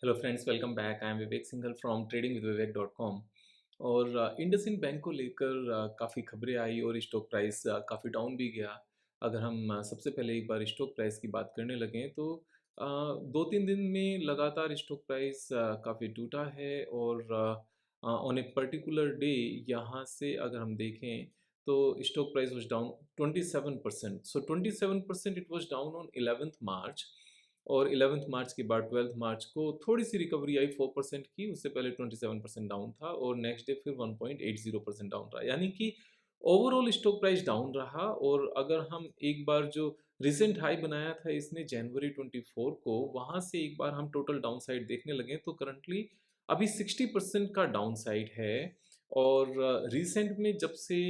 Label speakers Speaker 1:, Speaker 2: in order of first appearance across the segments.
Speaker 1: Hello friends, welcome back. I am Vivek Singhal from tradingwithvivek.com। और IndusInd bank को लेकर काफ़ी खबरें आई और स्टॉक प्राइस काफ़ी डाउन भी गया। अगर हम सबसे पहले एक बार स्टॉक प्राइस की बात करने लगें तो 2-3 दिन में लगातार स्टॉक प्राइस काफ़ी टूटा है। और ऑन ए पर्टिकुलर डे यहाँ से अगर हम देखें तो stock price was down 27%। So 27% it was down on 11th मार्च। और 11th मार्च के बाद 12th मार्च को थोड़ी सी रिकवरी आई 4% की। उससे पहले 27% डाउन था और नेक्स्ट डे फिर 1.80% डाउन रहा, यानी कि ओवरऑल स्टॉक प्राइस डाउन रहा। और अगर हम एक बार जो रिसेंट हाई बनाया था इसने जनवरी 24 को, वहाँ से एक बार हम टोटल डाउन साइड देखने लगे तो करंटली अभी 60% का डाउन साइड है। और रिसेंट में जब से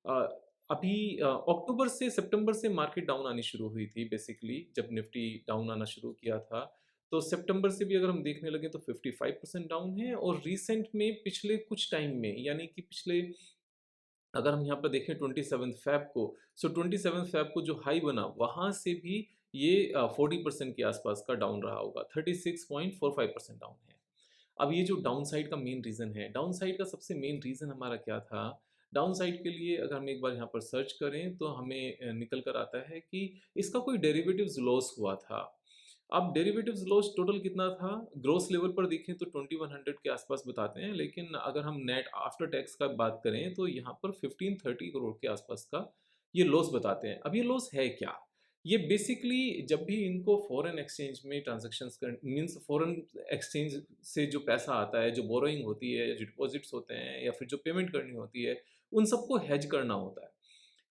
Speaker 1: अ, अभी अक्टूबर से सितंबर से मार्केट डाउन आनी शुरू हुई थी बेसिकली, जब निफ्टी डाउन आना शुरू किया था। तो सितंबर से भी अगर हम देखने लगे तो 55% डाउन है। और रिसेंट में पिछले कुछ टाइम में, यानी कि पिछले, अगर हम यहाँ पर देखें 27 फ़ैब को, सो 27 फ़ैब को जो हाई बना वहाँ से भी ये 40% के आसपास का डाउन रहा होगा, 36.45% डाउन है। अब ये जो डाउन साइड का मेन रीज़न है, डाउन साइड का सबसे मेन रीज़न हमारा क्या था? डाउन साइड के लिए अगर हम एक बार यहाँ पर सर्च करें तो हमें निकल कर आता है कि इसका कोई डेरिवेटिव्स लॉस हुआ था। अब डेरिवेटिव्स लॉस टोटल कितना था? ग्रॉस लेवल पर देखें तो 2100 के आसपास बताते हैं, लेकिन अगर हम नेट आफ्टर टैक्स का बात करें तो यहाँ पर 1530 करोड़ के आसपास का ये लॉस बताते हैं। अब ये लॉस है क्या? ये बेसिकली जब भी इनको फॉरेन एक्सचेंज में ट्रांजैक्शंस कर मीन्स फॉरेन एक्सचेंज से जो पैसा आता है, जो बोरोइंग होती है, जो डिपॉजिट्स होते हैं या फिर जो पेमेंट करनी होती है, उन सबको हेज करना होता है।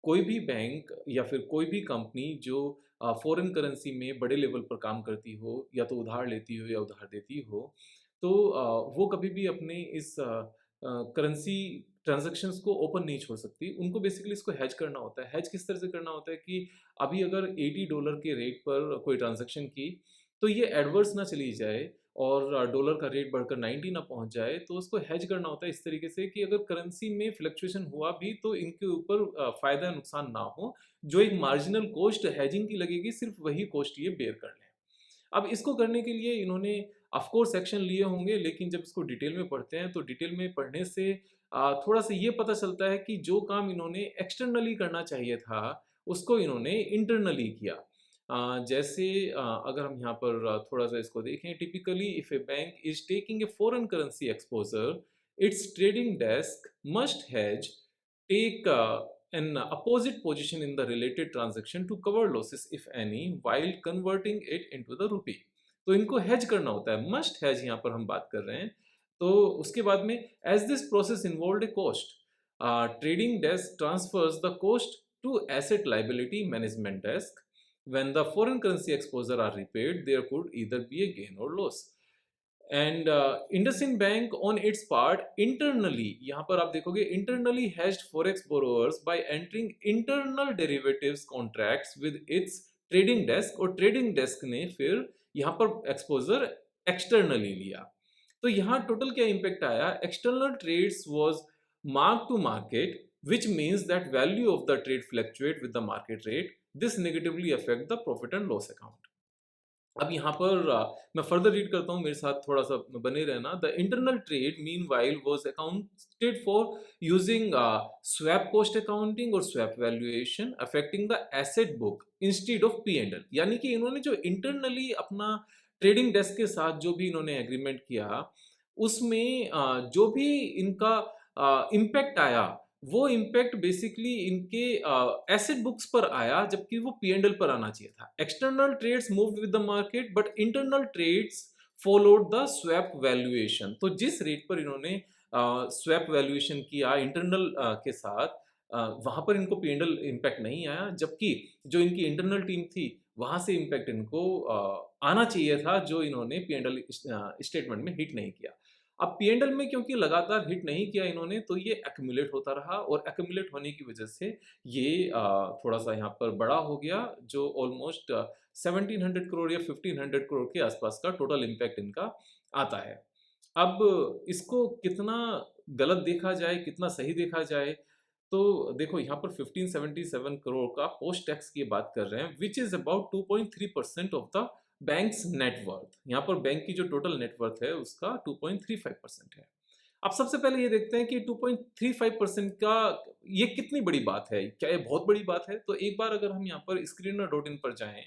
Speaker 1: कोई भी बैंक या फिर कोई भी कंपनी जो फॉरेन करेंसी में बड़े लेवल पर काम करती हो, या तो उधार लेती हो या उधार देती हो, तो वो कभी भी अपने इस करेंसी ट्रांजैक्शंस को ओपन नहीं छोड़ सकती। उनको बेसिकली इसको हेज करना होता है। हेज किस तरह से करना होता है कि अभी अगर $80 के रेट पर कोई ट्रांजैक्शन की, तो ये एडवर्स ना चली जाए और डॉलर का रेट बढ़कर 90 ना पहुंच जाए, तो उसको हेज करना होता है इस तरीके से कि अगर करेंसी में फ्लक्चुएशन हुआ भी तो इनके ऊपर फ़ायदा नुकसान ना हो। जो एक मार्जिनल कॉस्ट हेजिंग की लगेगी, सिर्फ वही कॉस्ट ये बेयर कर लें। अब इसको करने के लिए इन्होंने ऑफ कोर्स एक्शन लिए होंगे, लेकिन जब इसको डिटेल में पढ़ते हैं तो डिटेल में पढ़ने से थोड़ा-सा ये पता चलता है कि जो काम इन्होंने एक्सटर्नली करना चाहिए था, उसको इन्होंने इंटरनली किया। जैसे अगर हम यहाँ पर थोड़ा-सा इसको देखें, typically if A bank is taking a foreign currency exposure, it's trading desk must hedge take an opposite position in the related transaction to cover losses if any while converting it into the rupee। तो इनको hedge करना होता है, must hedge यहाँ पर हम बात कर रहे हैं। तो उसके बाद में as this process involved a cost, trading desk transfers the cost to asset liability management desk। When the foreign currency exposure are repaid, there could either be a gain or loss। And IndusInd bank on it's part internally, यहाँ पर आप देखोगे internally hedged forex borrowers by entering internal derivatives contracts with its trading desk, और trading desk ने फिर यहाँ पर exposure externally लिया। तो यहाँ टोटल क्या इम्पैक्ट आया? External trades was mark to market, which means that value of the trade fluctuate with the market rate। This negatively affect the profit and loss account। अब यहाँ पर मैं फर्दर रीड करता हूँ, मेरे साथ थोड़ा-सा बने रहना। The internal trade meanwhile was accounted for using swap cost accounting और swap valuation affecting the asset book instead of P and L. यानी कि इन्होंने जो इंटरनली अपना ट्रेडिंग डेस्क के साथ जो भी इन्होंने एग्रीमेंट किया, उसमें जो भी इनका इम्पैक्ट आया, वो इम्पैक्ट बेसिकली इनके एसेट बुक्स पर आया, जबकि वो पी&एल पर आना चाहिए था। External trades moved with the market but internal trades followed the swap valuation. तो जिस रेट पर इन्होंने स्वैप वैल्यूएशन किया इंटरनल के साथ, वहां पर इनको पी&एल इम्पैक्ट नहीं आया, जबकि जो इनकी इंटरनल टीम थी वहां से इम्पैक्ट इनको आना चाहिए था, जो इन्होंने पी&एल स्टेटमेंट में हिट नहीं किया। अब पी&एल में क्योंकि लगातार हिट नहीं किया इन्होंने, तो ये एक्यूमुलेट होता रहा, और एक्यूमुलेट होने की वजह से ये थोड़ा-सा यहाँ पर बड़ा हो गया, जो ऑलमोस्ट 1700 करोड़ या 1500 करोड़ के आसपास का टोटल इम्पैक्ट इनका आता है। अब इसको कितना गलत देखा जाए, कितना सही देखा जाए, तो देखो यहाँ पर 1577 करोड़ का पोस्ट टैक्स की बात कर रहे हैं, which is about 2.3% of the banks net worth, यहाँ पर बैंक की जो टोटल नेट वर्थ है उसका 2.35% है। अब सबसे पहले ये देखते हैं कि 2.35% का ये कितनी बड़ी बात है? क्या ये बहुत बड़ी बात है? तो एक बार अगर हम यहाँ पर screener.in पर जाएँ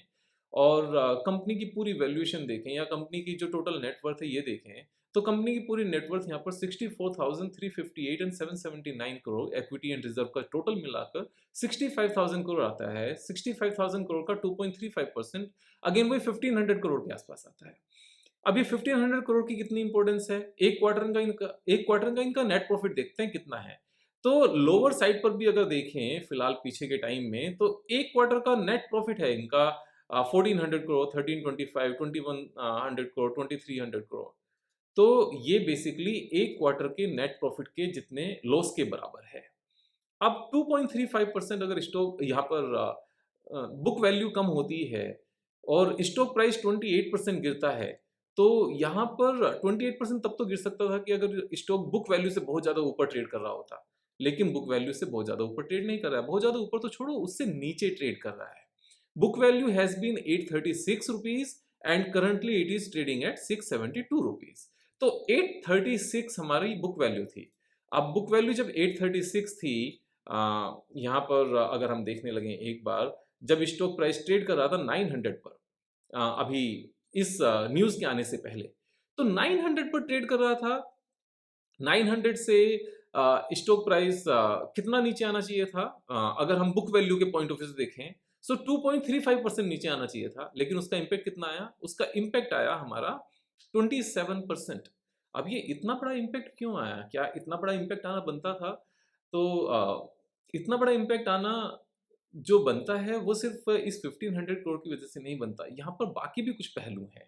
Speaker 1: और कंपनी की पूरी वैल्यूएशन देखें या कंपनी की जो टोटल नेट वर्थ है ये देखें, तो कंपनी की पूरी नेट वर्थ यहाँ पर 64,358 and 779 crore equity and reserve का टोटल मिलाकर 65,000 करोड़ आता है। 65,000 करोड़ का 2.35% अगेन वही 1,500 करोड़ के आसपास आता है। अब ये 1,500 करोड़ की कितनी इंपॉर्टेंस है? एक क्वार्टर का इनका नेट प्रॉफिट देखते हैं कितना है। तो लोअर साइड पर भी अगर देखें फिलहाल पीछे के टाइम में तो एक क्वार्टर का नेट प्रॉफिट है इनका 1400 करोड़, 1325, 2100 करोड़, 2300 करोड़। तो ये बेसिकली एक क्वार्टर के नेट प्रॉफिट के जितने लॉस के बराबर है। अब 2.35% अगर स्टॉक यहाँ पर बुक वैल्यू कम होती है और स्टॉक प्राइस 28% गिरता है, तो यहाँ पर 28% तब तो गिर सकता था कि अगर स्टॉक बुक वैल्यू से बहुत ज़्यादा ऊपर ट्रेड कर रहा होता। लेकिन बुक वैल्यू से बहुत ज़्यादा ऊपर ट्रेड नहीं कर रहा है। बहुत ज़्यादा ऊपर तो छोड़ो, उससे नीचे ट्रेड कर रहा है। Book value has been 836 rupees and currently it is trading at 672 rupees. तो 836 हमारी बुक वैल्यू थी। अब बुक वैल्यू जब 836 थी यहाँ पर अगर हम देखने लगे एक बार, जब स्टॉक प्राइस ट्रेड कर रहा था 900 पर, अभी इस न्यूज़ के आने से पहले, तो 900 पर ट्रेड कर रहा था। 900 से स्टॉक प्राइस कितना नीचे आना चाहिए था? अगर हम बुक वैल्यू के पॉइंट ऑफ व्यू से देखें, सो 2.35% नीचे आना चाहिए था, लेकिन उसका इम्पैक्ट कितना आया? उसका इम्पैक्ट आया हमारा 27%। अब ये इतना बड़ा इम्पैक्ट क्यों आया? क्या इतना बड़ा इम्पैक्ट आना बनता था? तो इतना बड़ा इम्पैक्ट आना जो बनता है वो सिर्फ इस 1500 करोड़ की वजह से नहीं बनता। यहाँ पर बाकी भी कुछ पहलू हैं।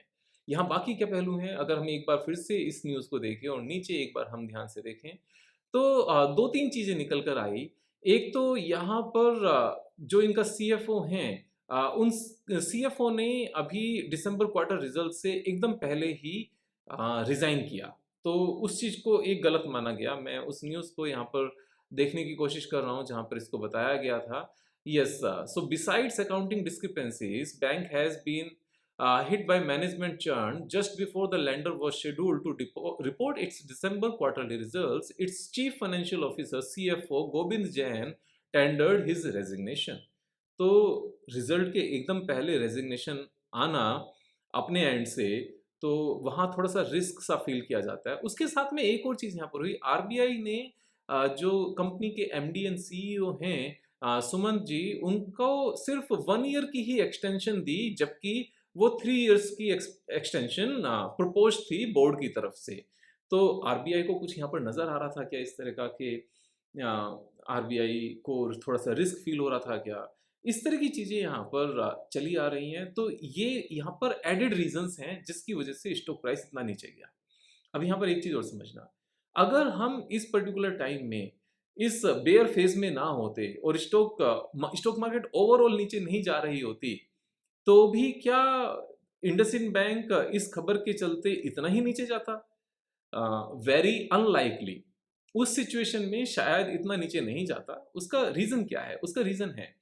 Speaker 1: यहाँ बाकी क्या पहलू हैं? अगर हम एक बार फिर से इस न्यूज़ को देखें और नीचे एक बार हम ध्यान से देखें, तो 2-3 चीज़ें निकल कर आई। एक तो यहाँ पर जो इनका सीएफओ हैं, उन सीएफओ ने अभी दिसंबर क्वार्टर रिजल्ट से एकदम पहले ही रिज़ाइन किया। तो उस चीज़ को एक गलत माना गया। मैं उस न्यूज़ को यहाँ पर देखने की कोशिश कर रहा हूँ जहाँ पर इसको बताया गया था। Yes, so besides accounting discrepancies, bank has been hit by management churn just before the lender was scheduled to report its December quarterly results. Its chief financial officer, CFO Gobind Jain, tendered his resignation. तो result के एकदम पहले resignation आना अपने and से, तो वहाँ थोड़ा सा रिस्क सा फील किया जाता है। उसके साथ में एक और चीज़ यहाँ पर हुई, आरबीआई ने जो कंपनी के एमडी एंड सीईओ हैं सुमंत जी, उनको सिर्फ 1 ईयर की ही एक्सटेंशन दी, जबकि वो 3 इयर्स की एक्सटेंशन प्रपोज थी बोर्ड की तरफ से। तो आरबीआई को कुछ यहाँ पर नज़र आ रहा था क्या इस तरह का कि आरबीआई को थोड़ा सा रिस्क फील हो रहा था क्या? इस तरह की चीज़ें यहाँ पर चली आ रही हैं। तो ये यहाँ पर एडेड रीजंस हैं जिसकी वजह से स्टॉक प्राइस इतना नीचे गया। अब यहाँ पर एक चीज़ और समझना, अगर हम इस पर्टिकुलर टाइम में इस बेयर फेज में ना होते और स्टॉक मार्केट ओवरऑल नीचे नहीं जा रही होती, तो भी क्या इंडसइंड बैंक इस खबर के चलते इतना ही नीचे जाता? Very unlikely. उस सिचुएशन में शायद इतना नीचे नहीं जाता। उसका रीज़न क्या है? उसका रीज़न है,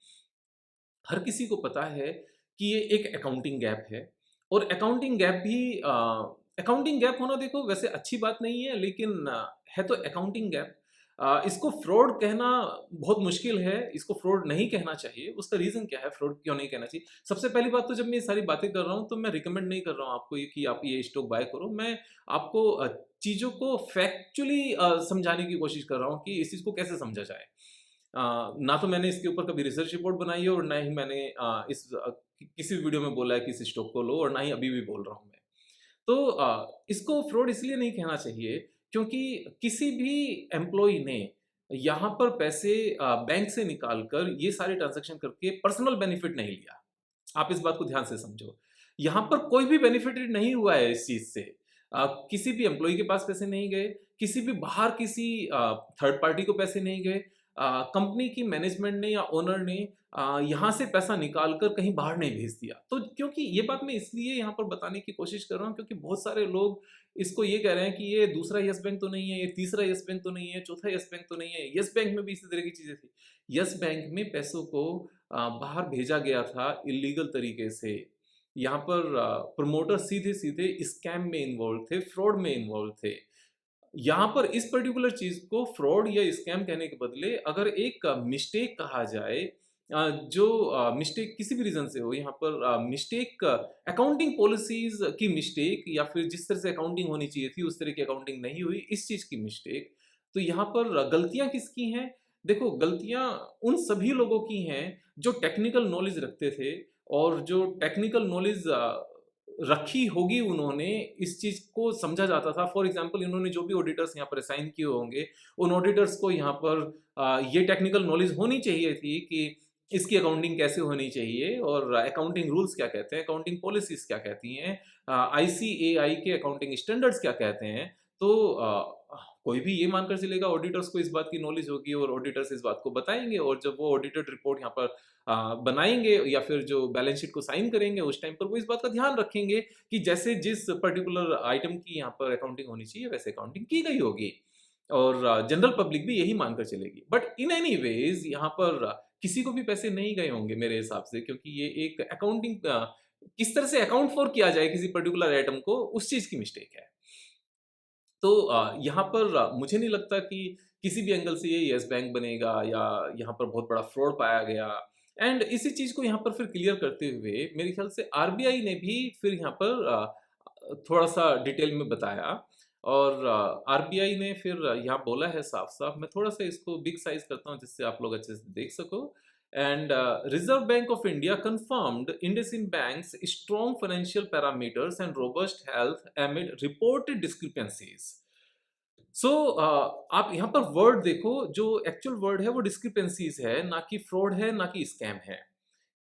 Speaker 1: हर किसी को पता है कि ये एक अकाउंटिंग गैप है और अकाउंटिंग गैप होना देखो वैसे अच्छी बात नहीं है, लेकिन है तो अकाउंटिंग गैप। इसको फ्रॉड कहना बहुत मुश्किल है, इसको फ्रॉड नहीं कहना चाहिए। उसका रीज़न क्या है फ्रॉड क्यों नहीं कहना चाहिए? सबसे पहली बात तो जब मैं ये सारी बातें कर रहा हूँ तो मैं रिकमेंड नहीं कर रहा हूँ आपको ये कि आप ये स्टॉक बाय करो। मैं आपको चीज़ों को फैक्चुअली समझाने की कोशिश कर रहा हूँ कि इस चीज़ को कैसे समझा जाए। ना तो मैंने इसके ऊपर कभी रिसर्च रिपोर्ट बनाई है और ना ही मैंने किसी भी वीडियो में बोला है कि इस स्टॉक को लो, और ना ही अभी भी बोल रहा हूँ मैं। तो इसको फ्रॉड इसलिए नहीं कहना चाहिए क्योंकि किसी भी एम्प्लॉयी ने यहाँ पर पैसे बैंक से निकाल कर ये सारे ट्रांज़ैक्शन करके पर्सनल बेनिफिट नहीं लिया। आप इस बात को ध्यान से समझो। यहाँ पर कोई भी बेनिफिटेड नहीं हुआ है इस चीज़ से। किसी भी एम्प्लॉयी के पास पैसे नहीं गए, किसी भी बाहर किसी थर्ड पार्टी को पैसे नहीं गए। कंपनी की मैनेजमेंट ने या ओनर ने यहाँ से पैसा निकाल कर कहीं बाहर नहीं भेज दिया। तो क्योंकि ये बात मैं इसलिए यहाँ पर बताने की कोशिश कर रहा हूँ क्योंकि बहुत सारे लोग इसको ये कह रहे हैं कि ये दूसरा येस बैंक तो नहीं है, ये तीसरा येस बैंक तो नहीं है, चौथा येस बैंक तो नहीं है। येस बैंक में भी इसी तरह की चीज़ें थी। येस बैंक में पैसों को बाहर भेजा गया था इल्लीगल तरीके से। यहाँ पर प्रोमोटर सीधे-सीधे स्कैम में इन्वॉल्व थे, फ्रॉड में इन्वॉल्व थे। यहाँ पर इस पर्टिकुलर चीज़ को फ्रॉड या स्कैम कहने के बदले अगर एक मिस्टेक कहा जाए, जो मिस्टेक किसी भी रीज़न से हो, यहाँ पर मिस्टेक अकाउंटिंग पॉलिसीज़ की मिस्टेक या फिर जिस तरह से अकाउंटिंग होनी चाहिए थी, उस तरह की अकाउंटिंग नहीं हुई, इस चीज़ की मिस्टेक। तो यहाँ पर गलतियाँ किसकी हैं? देखो, गलतियाँ उन सभी लोगों की हैं जो टेक्निकल नॉलेज रखते थे और जो टेक्निकल नॉलेज रखी होगी उन्होंने, इस चीज़ को समझा जाता था। फॉर एग्ज़ाम्पल इन्होंने जो भी ऑडिटर्स यहाँ पर असाइन किए होंगे, उन ऑडिटर्स को यहाँ पर ये टेक्निकल नॉलेज होनी चाहिए थी कि इसकी अकाउंटिंग कैसे होनी चाहिए और अकाउंटिंग रूल्स क्या कहते हैं, अकाउंटिंग पॉलिसीज़ क्या कहती हैं, आईसीएआई के अकाउंटिंग स्टैंडर्ड्स क्या कहते हैं। तो कोई भी ये मानकर चलेगा ऑडिटर्स को इस बात की नॉलेज होगी और ऑडिटर्स इस बात को बताएँगे और जब वो ऑडिटेड रिपोर्ट यहाँ पर बनाएँगे या फिर जो बैलेंस शीट को साइन करेंगे, उस टाइम पर वो इस बात का ध्यान रखेंगे कि जैसे जिस पर्टिकुलर आइटम की यहाँ पर अकाउंटिंग होनी चाहिए, वैसे अकाउंटिंग की गई होगी और जनरल पब्लिक भी यही मानकर चलेगी। बट इन एनी वेज़ यहाँ पर किसी को भी पैसे नहीं गए होंगे मेरे हिसाब से, क्योंकि ये एक अकाउंटिंग किस तरह से अकाउंट फॉर किया जाए किसी पर्टिकुलर आइटम को, उस चीज़ की मिस्टेक है। तो यहाँ पर मुझे नहीं लगता कि किसी भी एंगल से ये येस बैंक बनेगा या यहाँ पर बहुत बड़ा फ्रॉड पाया गया। एंड इसी चीज़ को यहाँ पर फिर क्लियर करते हुए मेरे ख्याल से आरबीआई ने भी फिर यहाँ पर थोड़ा-सा डिटेल में बताया और आरबीआई ने फिर यहाँ बोला है साफ-साफ। मैं थोड़ा-सा इसको बिग साइज़ करता हूँ जिससे आप लोग अच्छे से देख सको। And reserve bank of India confirmed IndusInd Bank's strong financial parameters and robust health amid reported discrepancies. सो आप यहाँ पर वर्ड देखो, जो एक्चुअल वर्ड है वो डिस्क्रिपेंसीज है, ना कि फ्रॉड है, ना कि स्कैम है।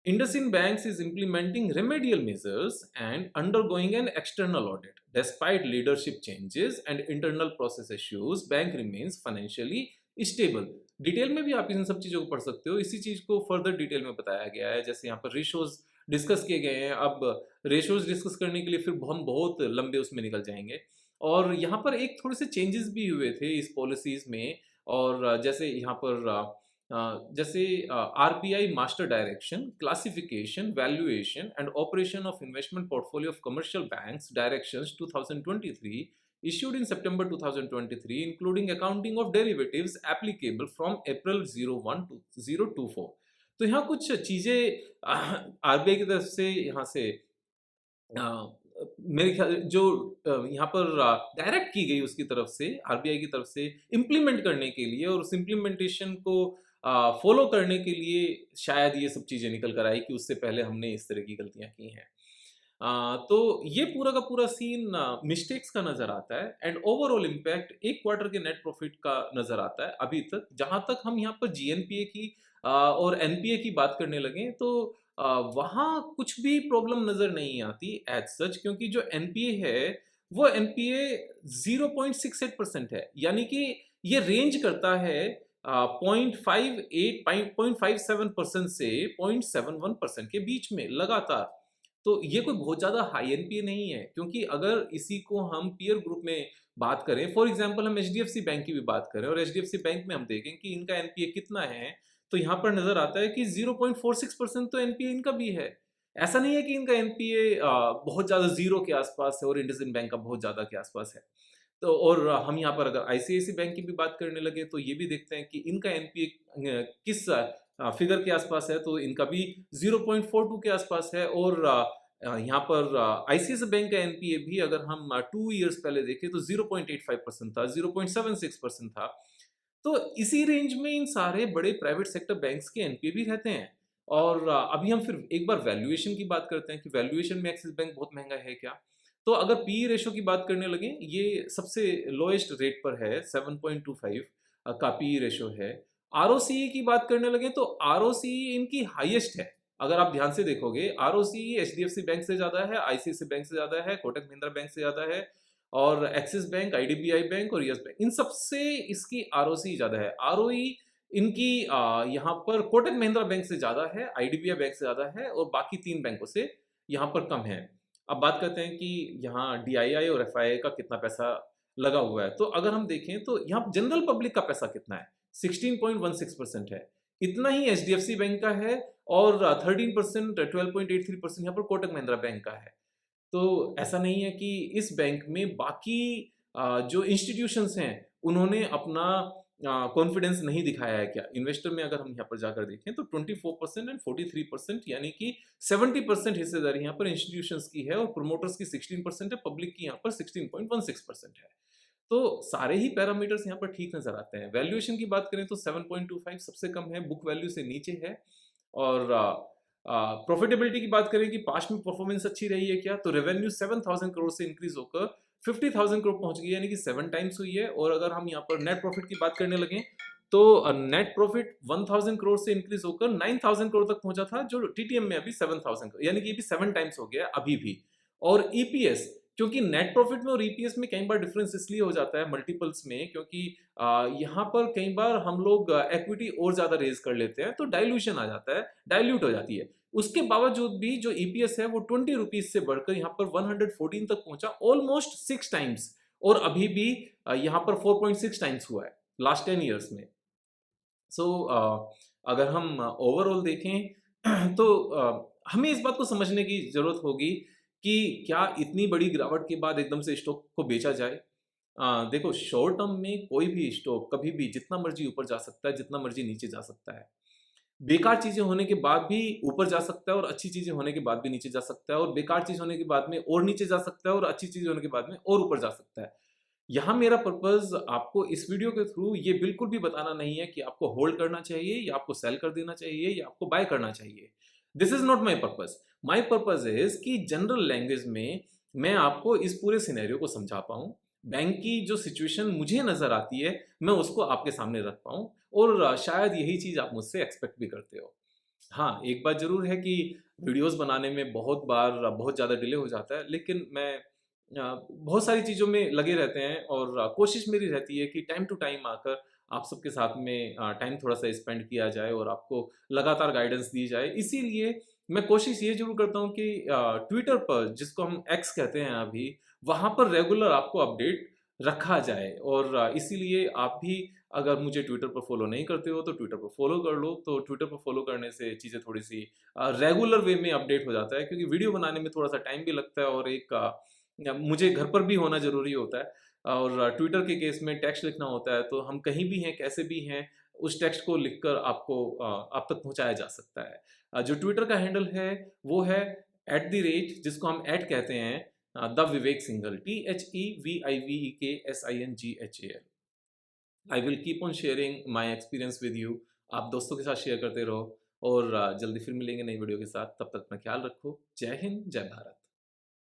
Speaker 1: IndusInd Banks is implementing remedial measures and undergoing an external audit. Despite leadership changes and internal process issues, bank remains financially stable. Detail में भी आप इन सब चीज़ों को पढ़ सकते हो। इसी चीज़ को फर्दर डिटेल में बताया गया है। जैसे यहाँ पर रेशोज़ डिस्कस किए गए हैं। अब रेशोज़ डिस्कस करने के लिए फिर हम बहुत लंबे उसमें निकल जाएँगे। और यहाँ पर एक थोड़े से चेंजेस भी हुए थे इस पॉलिसीज़ में और जैसे यहाँ पर जैसे RBI master direction, classification, valuation and operation of investment portfolio of commercial banks directions 2023 issued in September 2023 including accounting of derivatives applicable from April 01 to 024। तो यहाँ कुछ चीज़ें आरबीआई की तरफ से यहाँ से अ, मेरे ख्याल जो यहाँ पर डायरेक्ट की गई उसकी तरफ से, आरबीआई की तरफ से इम्प्लीमेंट करने के लिए और उस इम्प्लीमेंटेशन को फॉलो करने के लिए शायद ये सब चीज़ें निकल कर आई कि उससे पहले हमने इस तरह की गलतियाँ की हैं। तो ये पूरा का पूरा सीन मिस्टेक्स का नज़र आता है एंड ओवरऑल इम्पैक्ट 1 क्वार्टर के नेट प्रॉफिट का नज़र आता है अभी तक। जहाँ तक हम यहाँ पर जीएनपीए की और एनपीए की बात करने लगे तो वहाँ कुछ भी प्रॉब्लम नज़र नहीं आती एज़ सच, क्योंकि जो एनपीए है, वो एनपीए 0.68% है। यानी कि ये रेंज करता है 0.57% से 0.71% के बीच में लगातार। तो ये कोई बहुत ज़्यादा हाई एनपीए नहीं है, क्योंकि अगर इसी को हम पीयर ग्रुप में बात करें, फॉर एग्ज़ाम्पल हम एचडीएफसी बैंक की भी बात करें और एचडीएफसी बैंक में हम देखें कि इनका एनपीए कितना है, तो यहाँ पर नज़र आता है कि 0.46% तो एनपीए इनका भी है। ऐसा नहीं है कि इनका एनपीए बहुत ज़्यादा ज़ीरो के आसपास है और इंडसइंड बैंक का बहुत ज़्यादा के आसपास है। तो और हम यहाँ पर अगर आईसीआईसी बैंक की भी बात करने लगे तो ये भी देखते हैं कि इनका एनपीए किस फिगर के आसपास है, तो इनका भी 0.42 के आसपास है और यहाँ पर आईसीआईसी बैंक का एनपीए भी अगर हम 2 इयर्स पहले देखें तो 0.85% था, 0.76% था। तो इसी रेंज में इन सारे बड़े प्राइवेट सेक्टर बैंक्स के एनपीए भी रहते हैं। और अभी हम फिर एक बार वैल्यूएशन की बात करते हैं कि वैल्यूएशन में एक्सिस बैंक बहुत महंगा है क्या? तो अगर पी रेशो की बात करने लगे, ये सबसे लोएस्ट रेट पर है, 7.25 का पी रेशो है। आरओसीई की बात करने लगे तो आरओसीई इनकी हाईएस्ट है। अगर आप ध्यान से देखोगे, आरओसीई एचडीएफसी बैंक से ज़्यादा है, आईसीआईसी बैंक से ज़्यादा है, कोटक महिंद्रा बैंक से ज़्यादा है और एक्सिस बैंक, आईडीबीआई बैंक और यस बैंक, इन सबसे इसकी आरओसी ज़्यादा है। आरओई इनकी यहाँ पर कोटक महिंद्रा बैंक से ज़्यादा है, आईडीबीआई बैंक से ज़्यादा है और बाकी 3 बैंकों से यहाँ पर कम है। अब बात करते हैं कि यहाँ डीआईआई और एफआईआई का कितना पैसा लगा हुआ है। तो अगर हम देखें तो यहाँ जनरल पब्लिक का पैसा कितना है? 16.16% है। इतना ही एचडीएफसी बैंक का है और 13%, 12.83% यहाँ पर कोटक महिंद्रा बैंक का है। तो ऐसा नहीं है कि इस बैंक में बाकी जो इंस्टीट्यूशंस हैं उन्होंने अपना कॉन्फिडेंस नहीं दिखाया है क्या? इन्वेस्टर में अगर हम यहाँ पर जाकर देखें तो 24% एंड 43% यानी कि 70% हिस्सेदारी यहाँ पर इंस्टीट्यूशंस की है और प्रोमोटर्स की 16% है, पब्लिक की यहाँ पर 16.16% है। तो सारे ही पैरामीटर्स यहाँ पर ठीक नज़र आते हैं। वैल्यूएशन की बात करें तो 7.25 सबसे कम है, बुक वैल्यू से नीचे है और प्रॉफिटेबिलिटी की बात करें कि पास्ट में परफॉर्मेंस अच्छी रही है क्या? तो रेवेन्यू 7,000 करोड़ से इंक्रीज़ होकर 50,000 करोड़ पहुँच गई, यानी कि 7 टाइम्स हुई है और अगर हम यहाँ पर नेट प्रॉफिट की बात करने लगें, तो नेट प्रॉफिट 1,000 करोड़ से इंक्रीज़ होकर 9,000 करोड़ तक पहुँचा था, जो टीटीएम में अभी 7,000 यानी कि ये भी 7 टाइम्स हो गया है अभी भी। और ईपीएस, क्योंकि नेट प्रॉफिट में और ईपीएस में कई बार डिफरेंस इसलिए हो जाता है मल्टीपल्स में, क्योंकि यहाँ पर कई बार हम लोग इक्विटी और ज़्यादा रेज़ कर लेते हैं, तो डाइल्यूशन आ जाता है, डाइल्यूट हो जाती है। उसके बावजूद भी जो ईपीएस है वो 20 रुपीज़ से बढ़कर यहाँ पर 114 तक पहुँचा, ऑलमोस्ट 6 टाइम्स, और अभी भी यहाँ पर 4.6 टाइम्स हुआ है लास्ट 10 इयर्स में। सो अगर हम ओवरऑल देखें तो हमें इस बात को समझने की ज़रूरत होगी कि क्या इतनी बड़ी गिरावट के बाद एकदम से स्टॉक को बेचा जाए? देखो, शॉर्ट टर्म में कोई भी स्टॉक कभी भी जितना मर्ज़ी ऊपर जा सकता है, जितना मर्ज़ी नीचे जा सकता है। बेकार चीज़ें होने के बाद भी ऊपर जा सकता है और अच्छी चीज़ें होने के बाद भी नीचे जा सकता है, और बेकार चीज़ होने के बाद में और नीचे जा सकता है और अच्छी चीज़ होने के बाद में और ऊपर जा सकता है। यहाँ मेरा पर्पज़ आपको इस वीडियो के थ्रू ये बिल्कुल भी बताना नहीं है कि आपको होल्ड करना चाहिए या आपको सेल कर देना चाहिए या आपको बाय करना चाहिए। This is not my purpose. My purpose is कि जनरल लैंग्वेज में मैं आपको इस पूरे सिनेरियो को समझा पाऊँ। बैंक की जो सिचुएशन मुझे नज़र आती है, मैं उसको आपके सामने रख पाऊँ, और शायद यही चीज़ आप मुझसे एक्सपेक्ट भी करते हो। हाँ, एक बात ज़रूर है कि वीडियोज़ बनाने में बहुत बार बहुत ज़्यादा डिले हो जाता है, लेकिन मैं बहुत सारी चीज़ों में लगे रहते हैं और कोशिश मेरी रहती है कि टाइम टू टाइम आकर आप सबके साथ में टाइम थोड़ा-सा स्पेंड किया जाए और आपको लगातार गाइडेंस दी जाए। इसीलिए मैं कोशिश ये ज़रूर करता हूँ कि ट्विटर पर, जिसको हम एक्स कहते हैं अभी, वहाँ पर रेगुलर आपको अपडेट रखा जाए, और इसीलिए आप भी अगर मुझे ट्विटर पर फॉलो नहीं करते हो तो ट्विटर पर फॉलो कर लो। तो ट्विटर पर फॉलो करने से चीज़ें थोड़ी-सी रेगुलर वे में अपडेट हो जाता है, क्योंकि वीडियो बनाने में थोड़ा-सा टाइम भी लगता है और एक मुझे घर पर भी होना ज़रूरी होता है, और ट्विटर के केस में टेक्स्ट लिखना होता है, तो हम कहीं भी हैं, कैसे भी हैं, उस टेक्स्ट को लिखकर आपको आप तक पहुँचाया जा सकता है। जो ट्विटर का हैंडल है वो है जिसको हम कहते हैं, the Vivek Singhal, THEVIVEKSINGHAL। I will keep on sharing my experience with you. आप दोस्तों के साथ शेयर करते रहो, और जल्दी फिर मिलेंगे नई वीडियो के साथ। तब तक अपना ख्याल रखो। जय हिंद, जय भारत।